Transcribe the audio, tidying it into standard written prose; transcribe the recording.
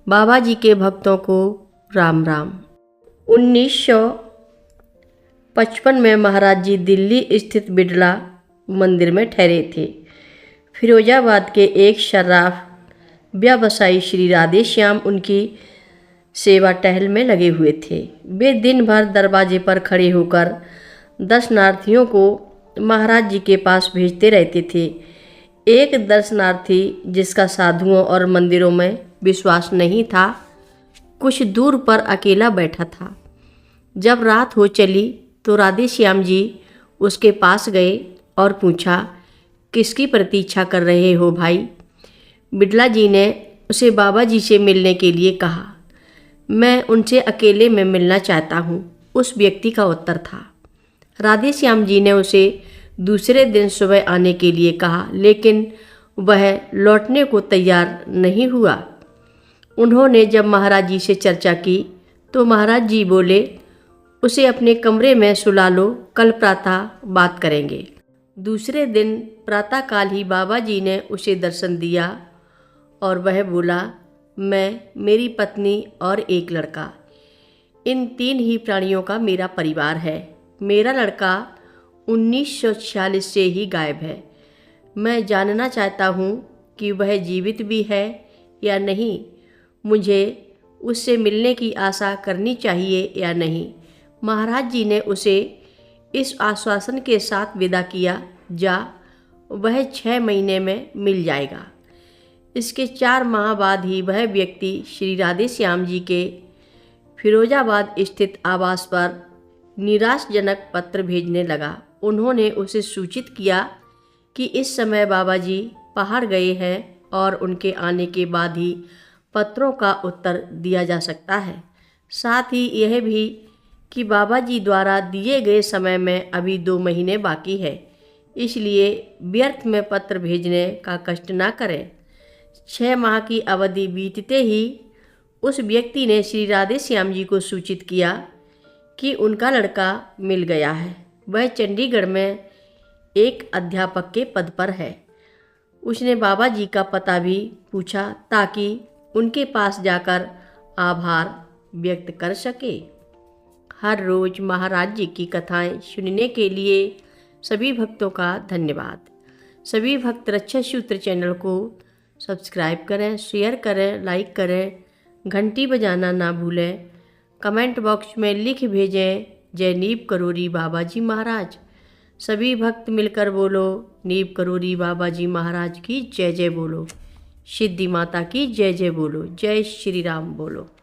बाबा जी के भक्तों को राम राम। 1955 में महाराज जी दिल्ली स्थित बिड़ला मंदिर में ठहरे थे। फिरोजाबाद के एक शराफ व्यवसायी श्री राधेश्याम उनकी सेवा टहल में लगे हुए थे। वे दिन भर दरवाजे पर खड़े होकर दर्शनार्थियों को महाराज जी के पास भेजते रहते थे। एक दर्शनार्थी जिसका साधुओं और मंदिरों में विश्वास नहीं था, कुछ दूर पर अकेला बैठा था। जब रात हो चली तो राधेश्याम जी उसके पास गए और पूछा, किसकी प्रतीक्षा कर रहे हो भाई? बिड़ला जी ने उसे बाबा जी से मिलने के लिए कहा। मैं उनसे अकेले में मिलना चाहता हूँ, उस व्यक्ति का उत्तर था। राधेश्याम जी ने उसे दूसरे दिन सुबह आने के लिए कहा, लेकिन वह लौटने को तैयार नहीं हुआ। उन्होंने जब महाराज जी से चर्चा की तो महाराज जी बोले, उसे अपने कमरे में सुला लो, कल प्रातः बात करेंगे। दूसरे दिन प्रातःकाल ही बाबा जी ने उसे दर्शन दिया और वह बोला, मैं, मेरी पत्नी और एक लड़का, इन 3 ही प्राणियों का मेरा परिवार है। मेरा लड़का 1946 से ही गायब है। मैं जानना चाहता हूँ कि वह जीवित भी है या नहीं। मुझे उससे मिलने की आशा करनी चाहिए या नहीं। महाराज जी ने उसे इस आश्वासन के साथ विदा किया, जा, वह 6 महीने में मिल जाएगा। इसके 4 माह बाद ही वह व्यक्ति श्री राधेश्याम जी के फिरोजाबाद स्थित आवास पर निराशजनक पत्र भेजने लगा। उन्होंने उसे सूचित किया कि इस समय बाबा जी पहाड़ गए हैं और उनके आने के बाद ही पत्रों का उत्तर दिया जा सकता है। साथ ही यह भी कि बाबा जी द्वारा दिए गए समय में अभी 2 महीने बाकी है, इसलिए व्यर्थ में पत्र भेजने का कष्ट ना करें। 6 माह की अवधि बीतते ही उस व्यक्ति ने श्री राधेश्याम जी को सूचित किया कि उनका लड़का मिल गया है। वह चंडीगढ़ में एक अध्यापक के पद पर है। उसने बाबा जी का पता भी पूछा ताकि उनके पास जाकर आभार व्यक्त कर सके। हर रोज़ महाराज जी की कथाएं सुनने के लिए सभी भक्तों का धन्यवाद। सभी भक्त रक्षा सूत्र चैनल को सब्सक्राइब करें, शेयर करें, लाइक करें, घंटी बजाना ना भूलें। कमेंट बॉक्स में लिख भेजें, जय नीब करोरी बाबा जी महाराज। सभी भक्त मिलकर बोलो, नीब करोरी बाबा जी महाराज की जय जय बोलो। सिद्धि माता की जय जय बोलो। जय श्री राम बोलो।